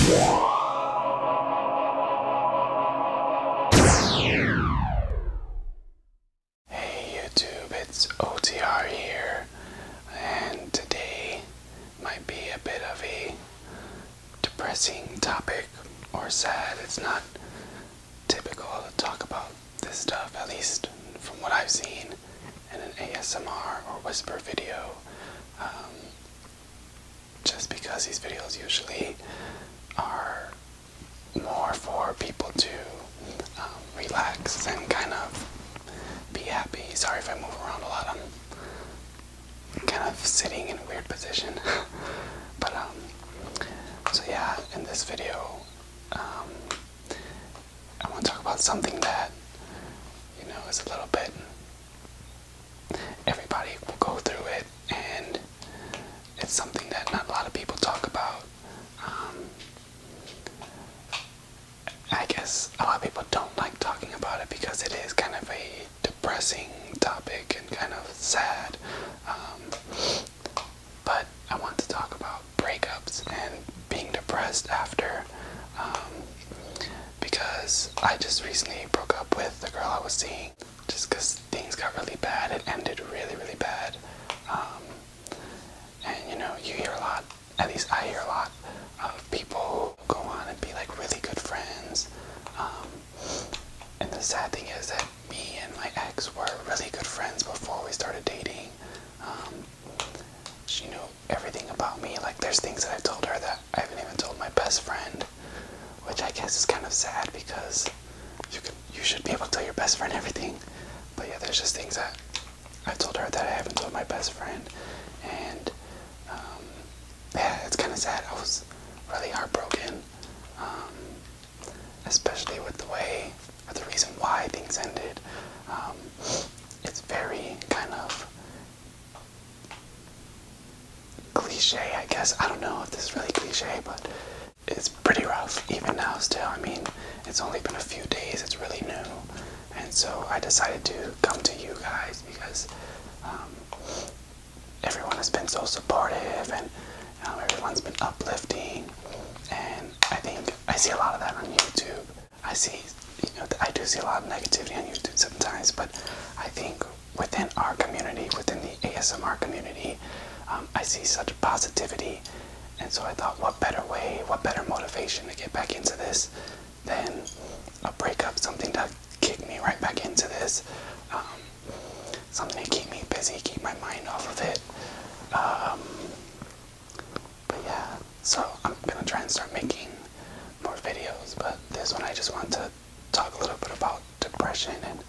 Hey YouTube, it's OTR here, and today might be a bit of a depressing topic, or sad. It's not typical to talk about this stuff, at least from what I've seen in an ASMR or whisper video, just because these videos usually are more for people to relax and kind of be happy. Sorry if I move around a lot, I'm kind of sitting in a weird position. But so yeah, in this video I want to talk about something that, you know, is a little bit, everybody will go through it, and it's something that not a lot of people talk about. I guess a lot of people don't like talking about it because it is kind of a depressing topic and kind of sad. But I want to talk about breakups and being depressed after, because I just recently broke up with the girl I was seeing just because things got really bad. It ended really, really bad. And you know, you hear a lot, at least I hear a lot, of people who go on and be like really good friends. And the sad thing is that me and my ex were really good friends before we started dating. She knew everything about me. Like, there's things that I told her that I haven't even told my best friend, which I guess is kind of sad because you should be able to tell your best friend everything. But yeah, there's just things that I've told her that I haven't told my best friend, and yeah, it's kind of sad. I was really heartbroken, especially with the way, or the reason why things ended. It's very kind of cliche, I guess. I don't know if this is really cliche, but it's pretty rough even now still. I mean, it's only been a few days, it's really new, and so I decided to come to you guys because everyone has been so supportive, and everyone's been uplifting, and I think I see a lot of that on YouTube. I do see a lot of negativity on YouTube sometimes, but I think within our community, within the ASMR community, I see such positivity, and so I thought, what better way, what better motivation to get back into this than a breakup, something to kick me right back into this, something to keep me busy, keep my mind off of it. But yeah, so I'm gonna try and start making more videos, but this one I just want to talk a little bit about depression. And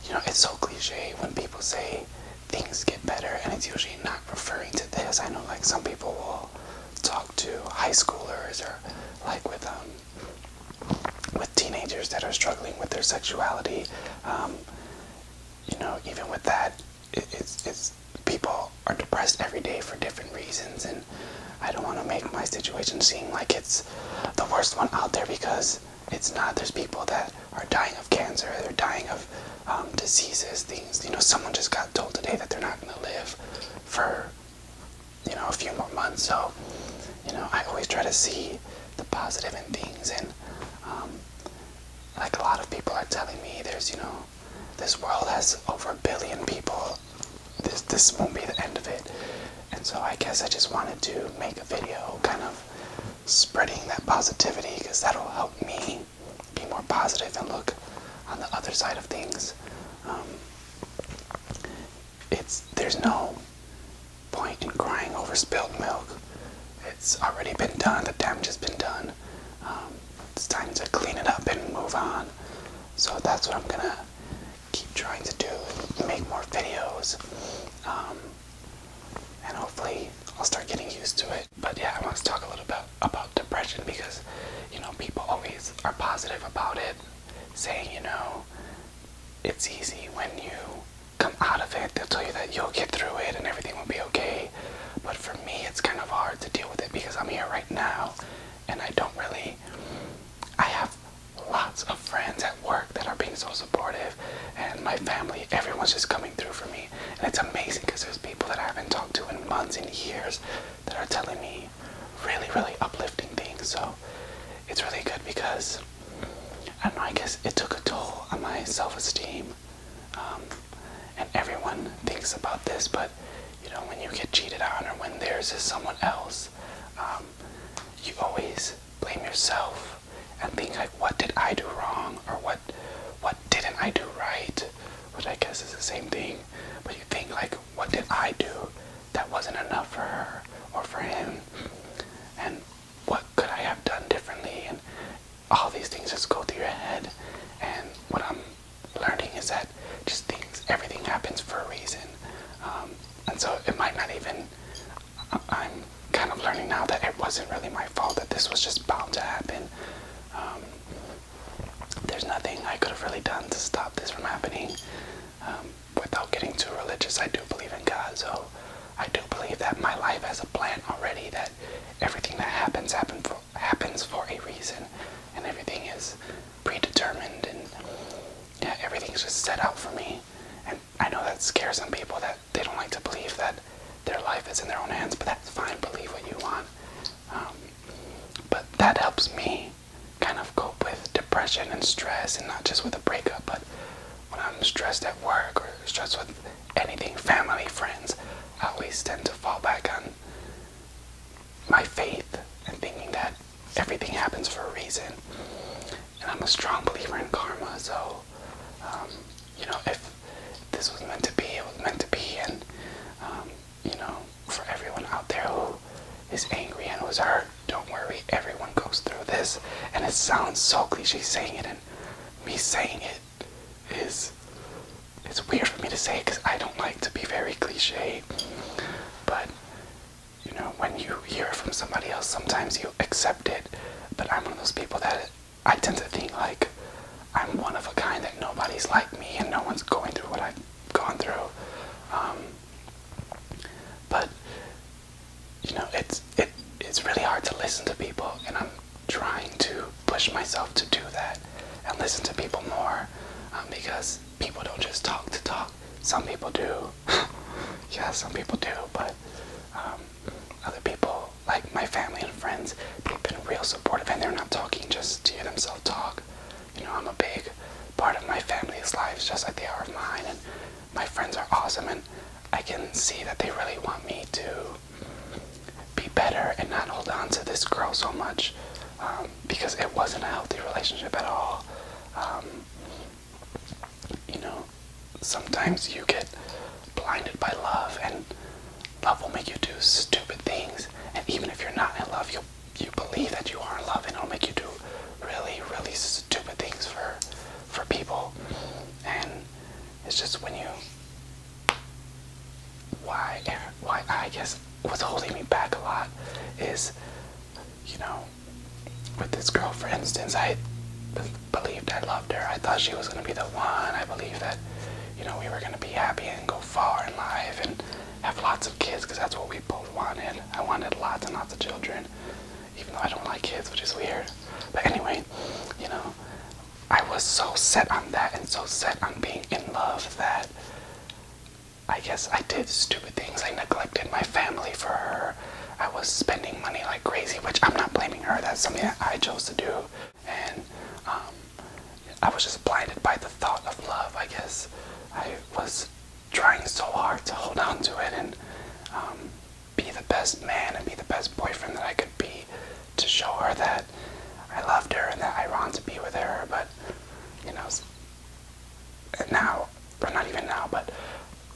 you know, it's so cliche when people say things get better, and it's usually not referring to this. I know, like, some people will talk to high schoolers, or like with teenagers that are struggling with their sexuality. You know, even with that, it's people are depressed every day for different reasons, and I don't want to make my situation seem like it's the worst one out there, because it's not. There's people that are dying of cancer, they're dying of diseases, things. You know, someone just got told today that they're not going to live for, you know, a few more months. So, you know, I always try to see the positive in things, and like a lot of people are telling me, there's, you know, this world has over 1 billion people. This won't be the end of it. And so I guess I just wanted to make a video kind of spreading that positivity, because that'll help me be more positive and look on the other side of things. There's no point in crying over spilled milk. It's already been done. The damage has been done. It's time to clean it up and move on. So that's what I'm gonna keep trying to do, and make more videos. And hopefully I'll start getting used to it. But yeah, I want to talk a little bit about depression, because, you know, people always are positive about it, saying, you know, it's easy when you come out of it. They'll tell you that you'll get through it and everything will be okay. But for me, it's kind of hard to deal with it because I'm here right now, and I have lots of friends at work that are being so supportive, and my family, everyone's just coming through for me. And it's amazing because there's people that I haven't talked to in months and years that are telling me really, really uplifting things. because, I don't know, I guess it took a toll on my self-esteem. And everyone thinks about this, but you know, when you get cheated on or when there's someone else, you always blame yourself and think like, what did I do wrong, or what didn't I do right, which I guess is the same thing. But you think like, what did I do that wasn't enough for her or for him, and what could I have done differently, and all these things just go through your head. And what I'm learning is that just everything happens for a reason. And so it might not even, I'm kind of learning now that it wasn't really my fault, that this was just bound to happen. There's nothing I could have really done to stop this from happening. Without getting too religious, I do believe in God, so I do believe that my life has a plan already, that everything that happens for a reason, and everything is predetermined, and yeah, everything's just set out for me. And I know that scares some people, that they don't like to believe that their life is in their own hands, but that's fine, believe what you want. But that helps me kind of cope with depression and stress, and not just with a breakup, but when I'm stressed at work or stressed with anything, family, friends, I always tend to fall back on my faith and thinking that everything happens for a reason. And I'm a strong believer in karma, so you know, if this was meant to be, it was meant to be. And you know, for everyone out there who is angry and who's hurt, don't worry, everyone goes through this. And it sounds so cliche saying it, and me saying it it's weird for me to say, because I don't like to be very cliche. But you know, when you hear it from somebody else, sometimes you accept it. But I'm one of those people that I tend to think like I'm one of a kind, that nobody's like me and no one's going through what I've gone through. But you know, it's really hard to listen to people, and I'm trying to push myself to do that and listen to people more, because people don't just talk to talk. Some people do. Yeah, some people do, but other people, like my family and friends, they've been real supportive, and they're not talking just to hear themselves talk. You know, I'm a big part of my family's lives, just like they are of mine, and my friends are awesome, and I can see that they really want me to be better and not hold on to this girl so much, because it wasn't a healthy relationship at all. You know, sometimes you get blinded by love, and love will make you do stupid things. And even if you're not in love, you believe that you are in love, and it'll make you do really, really stupid things for people. And it's just when you, why I guess what's holding me back a lot is, you know, with this girl, for instance, I believed I loved her. I thought she was going to be the one. I believed that, you know, we were going to be happy and go far in life and have lots of kids, because that's what we both wanted. I wanted lots and lots of children, even though I don't like kids, which is weird. But anyway, you know, I was so set on that and so set on being in love that I guess I did stupid things. I neglected my family for her. I was spending money like crazy, which I'm not blaming her. That's something that I chose to do. And I was just blinded by the thought of love, I guess. I was trying so hard to hold on to it and be the best man and be the best boyfriend that I could be, to show her that I loved her and that I wanted to be with her. But, you know, and now, or not even now, but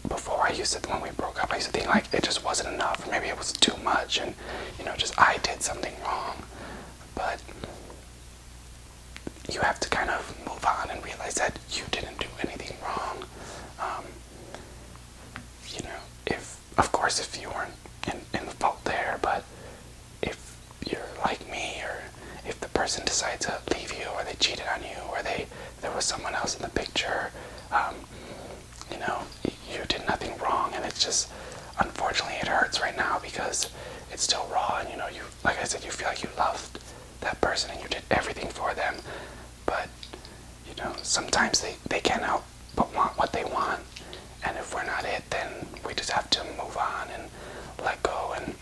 before, I used to, when we broke up, I used to think like it just wasn't enough, or maybe it was too much, and, you know, just I did something wrong. But you have to kind of move on and realize that you didn't do anything wrong. You know, if, of course, if you weren't in the fault there, but if you're like me, or if the person decided to leave you, or they cheated on you, or there was someone else in the picture, you know, you did nothing wrong. And it's just, unfortunately, it hurts right now because it's still raw, and, you know, you, like I said, you feel like you loved that person and you did everything for them. But, you know, sometimes they can't help but want what they want, and if we're not it, then we just have to move on and let go and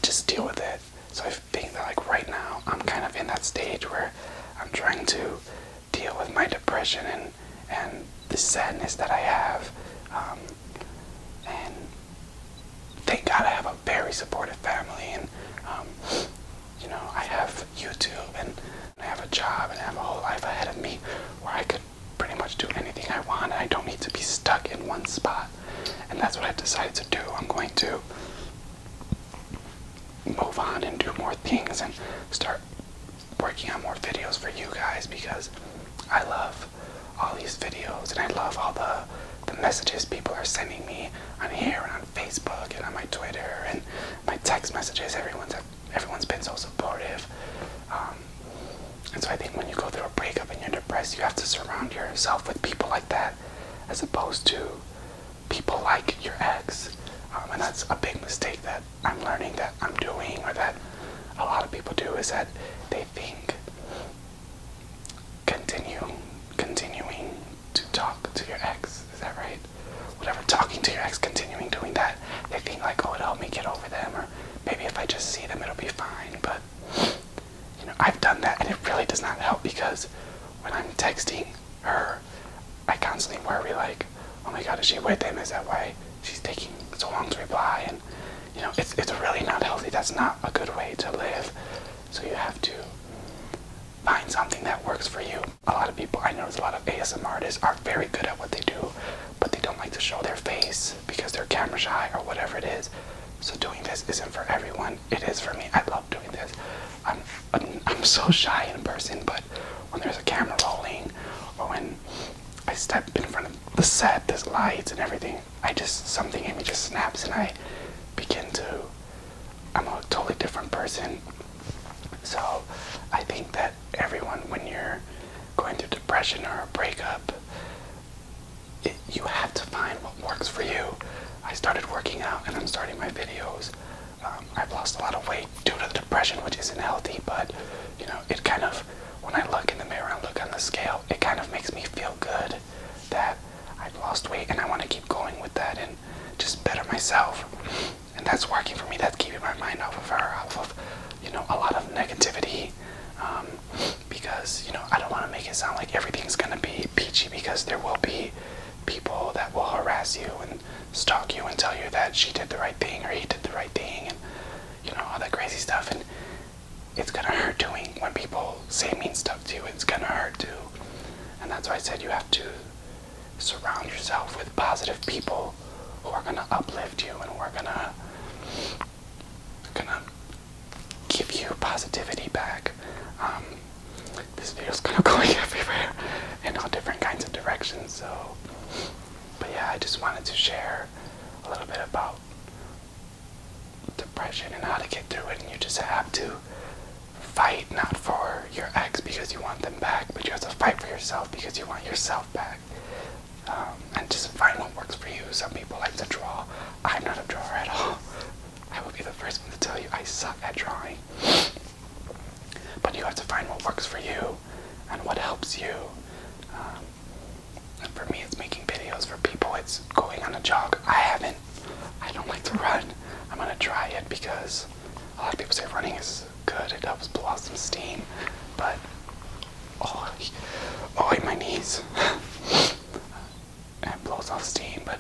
just deal with it. So I think that, like, right now, I'm kind of in that stage where I'm trying to deal with my depression and the sadness that I have. And thank God I have a very supportive family, and you know, I have YouTube, and I have a job, and I have a whole life ahead of me where I could pretty much do anything I want, and I don't need to be stuck in one spot. And that's what I've decided to do. I'm going to move on and do more things and start working on more videos for you guys, because I love all these videos, and I love all the messages people are sending me on here and on Facebook and on my Twitter and my text messages. Everyone's been so supportive. And so I think when you go through a breakup and you're depressed, you have to surround yourself with people like that, as opposed to people like your ex. And that's a big mistake that I'm learning that I'm doing, or that a lot of people do, is that they think continuing to talk to your ex, is that right? Whatever, talking to your ex, continuing doing that, they think like, oh, it'll help me get over them, or maybe if I just see them, it'll be fine. But, you know, I've done that, and it really does not help, because when I'm texting her, I constantly worry like, oh my God, is she with him? Is that why she's taking so long to reply? And, you know, it's really not healthy. That's not a good way to live. So you have to find something that works for you. A lot of people, I notice a lot of ASMR artists are very good at what they do, but they don't like to show their face because they're camera shy or whatever it is. So doing this isn't for everyone. It is for me. I love doing this. I'm so shy in person, but when there's a camera rolling, or when I step in front of the set, there's lights and everything, something in me just snaps, and I'm a totally different person. So I think that everyone, when you're going through depression or a breakup, you have to find what works for you. I started working out, and I'm starting my videos. I've lost a lot of weight due to the depression, which isn't healthy, but you know, it kind of, when I look in the mirror and look on the scale, it kind of makes me feel good that I've lost weight, and I want to keep going with that and just better myself. And that's working for me. That's keeping my mind off of her, off of, you know, a lot of negativity, because, you know, I don't want to make it sound like everything's gonna be peachy, because there will be people that will harass you and stalk you and tell you that she did the right thing or he did the right thing, and, you know, all that crazy stuff. And it's gonna hurt when people say mean stuff to you. It's gonna hurt too. And that's why I said you have to surround yourself with positive people who are gonna uplift you and who are gonna give you positivity back. This video's kind of going everywhere in all different kinds of directions, so, but yeah, I just wanted to share a little bit about depression and how to get through it. And you just have to fight, not for your ex because you want them back, but you have to fight for yourself because you want yourself back. And just find what works for you. Some people like to draw. I'm not a drawer at all. I will be the first one to tell you I suck at drawing. But you have to find what works for you and what helps you. And for me, it's making videos. For people, it's going on a jog. I don't like to run. I'm gonna try it because a lot of people say running is good. It helps blow out some steam. But, oh, my knees. It blows off steam, but,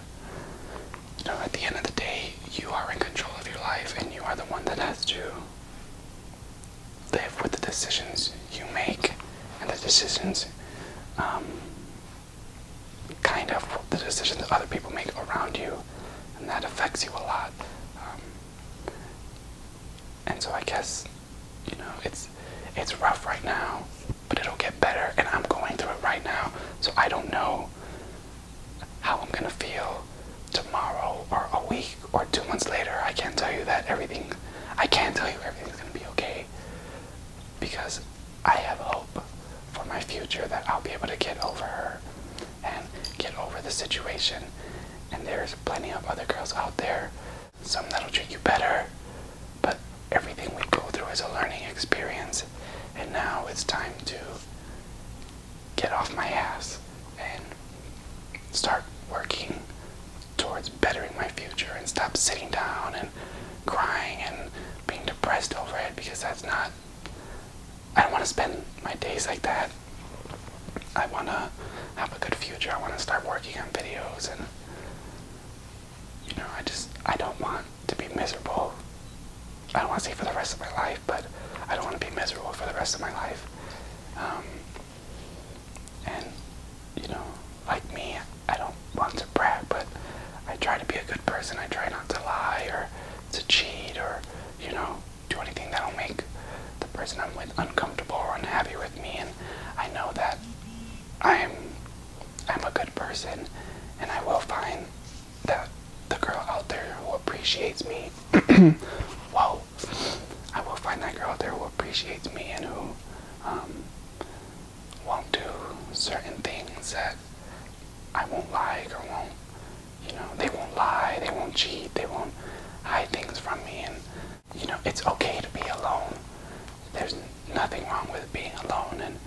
you know, at the end of the day, you are in control of your life, and you are the one that has to live with the decisions you make, and the decisions, kind of the decisions that other people make around you, and that affects you a lot. And so I guess, you know, it's rough right now, but it'll get better, and I'm going through it right now, so I don't know how I'm gonna feel tomorrow or a week or 2 months later. I can't tell you everything's gonna be okay, because I have hope for my future that I'll be able to get over her and get over the situation. And there's plenty of other girls out there, some that'll treat you better, but everything we go through is a learning experience. And now it's time to get off my ass and start working towards bettering my future, and stop sitting down and crying and being depressed over it, because that's not I don't want to spend my days like that. I want to have a good future. I want to start working on videos, and you know, I don't want to be miserable. I don't want to say for the rest of my life, but I don't want to be miserable for the rest of my life. And you know, like me, I don't want to brag, but I try to be a good person. I try not to lie or to cheat or, you know, do anything that'll make the person I'm with uncomfortable or unhappy with me. And I know that I'm a good person, and I will find that the girl out there who appreciates me. Whoa. I will find that girl out there who appreciates me and who won't do certain things that I won't like or won't, you know, they won't lie, they won't cheat, they won't hide things from me. And, you know, it's okay to be alone. There's nothing wrong with being alone, and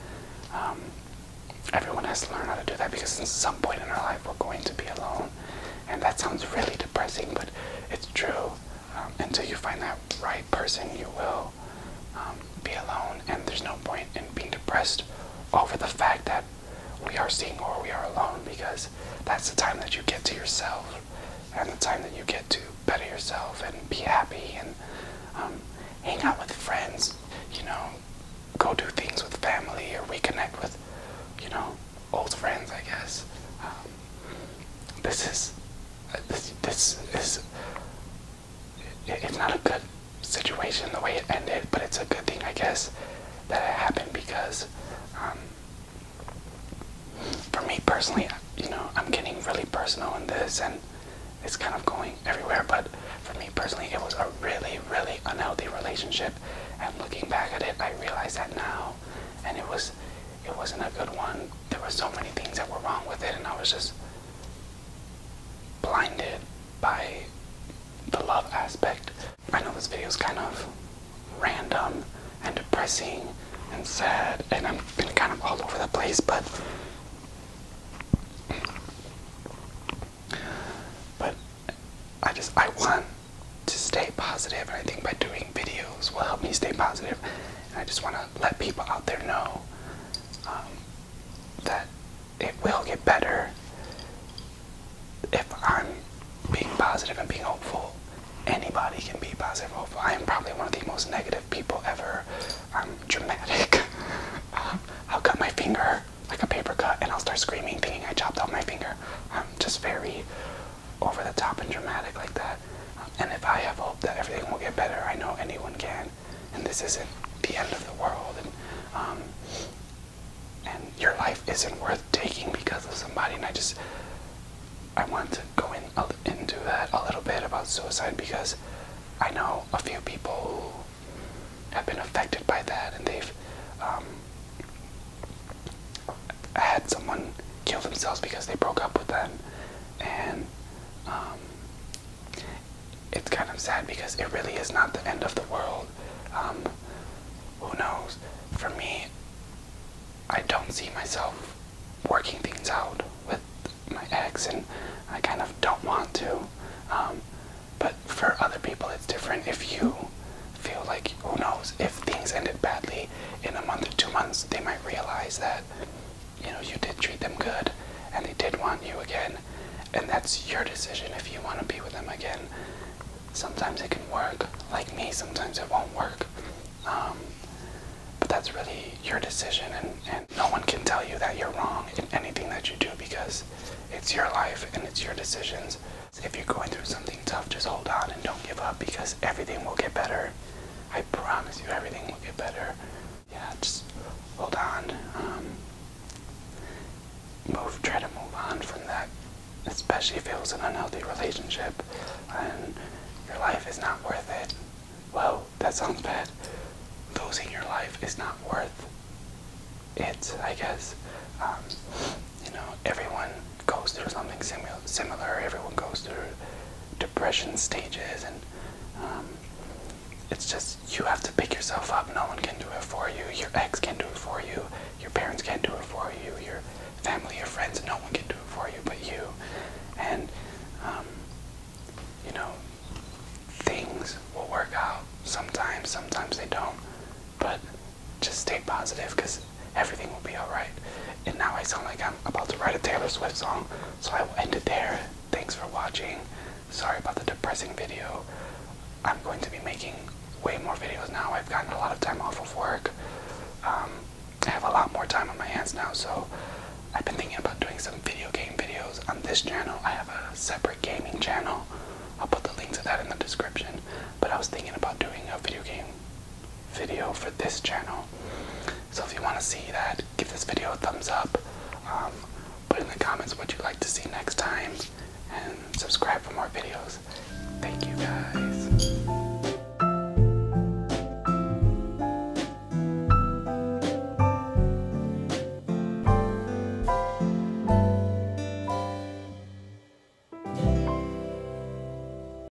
everyone has to learn how to do that, because at some point in our life we're going to be alone. And that sounds really depressing, but it's true. Until you find that right person, you will be alone, and there's no point in being depressed over the fact that we are single or we are alone, because that's the time that you get to yourself and the time that you get to better yourself and be happy and hang out with friends, you know, go do things with family or reconnect with, you know, old friends, I guess. This is it's not a good situation the way it ended, but it's a good thing, I guess, that it happened, because for me personally, you know, I'm getting really personal in this and it's kind of going everywhere, but for me personally, it was a really, really unhealthy relationship, and looking back at it, I realize that now, and it wasn't a good one. There were so many things that were wrong with it, and I was just blinded by the love aspect. I know this video is kind of random and depressing and sad, and I'm been kind of all over the place, but I want to stay positive, and I think by doing videos will help me stay positive. And I just want to let people out there know that it will get better if I'm being positive and being hopeful. Anybody can be positive and hopeful. I am probably one of the most negative people ever. I'm dramatic. I'll cut my finger like a paper cut, and I'll start screaming thinking I chopped off my finger. I'm just very over the top and dramatic like that. And if I have hope that everything will get better, I know anyone can. And this isn't the end of the world. And your life isn't worth taking because of somebody. And I want to go into that a little bit about suicide, because I know a few people who have been affected by that, and they've had someone kill themselves because they broke up with them. And it's kind of sad, because it really is not the end of the world. Who knows? For me, I don't see myself working things out with my ex, and I kind of don't want to. But for other people, it's different. If you feel like, who knows, if things ended badly in a month or 2 months, they might realize that, you know, you did treat them good and they did want you again, and that's your decision if you want to be with them again. Sometimes it can work, like me, sometimes it won't work. But that's really your decision, and no one can tell you that you're wrong in anything that you do, because it's your life and it's your decisions. If you're going through something tough, just hold on and don't give up, because everything will get better. I promise you, everything will get better. Yeah, just hold on. Try to move on from that, especially if it was an unhealthy relationship and your life is not worth it. Well, that sounds bad. Losing your life is not worth it, I guess. You know, everyone goes through something similar. Everyone goes through depression stages, and it's just, you have to pick yourself up. No one can do it for you. Your ex can't do it for you. Your parents can't do it for you. Your family, your friends, no one can do it for you but you. And you know, things will work out sometimes they don't, but just stay positive because everything will be alright. And now I sound like I'm about to write a Taylor Swift song, so I will end it there. Thanks for watching. Sorry about the depressing video. I'm going to be making way more videos now. I've gotten a lot of time off of work. I have a lot more time on my hands now, so I've been thinking about doing some video game videos on this channel. I have a separate gaming channel. I'll put the link to that in the description. But I was thinking about doing a video game video for this channel. So if you want to see that, give this video a thumbs up. Put in the comments what you'd like to see next time. And subscribe for more videos. Thank you guys.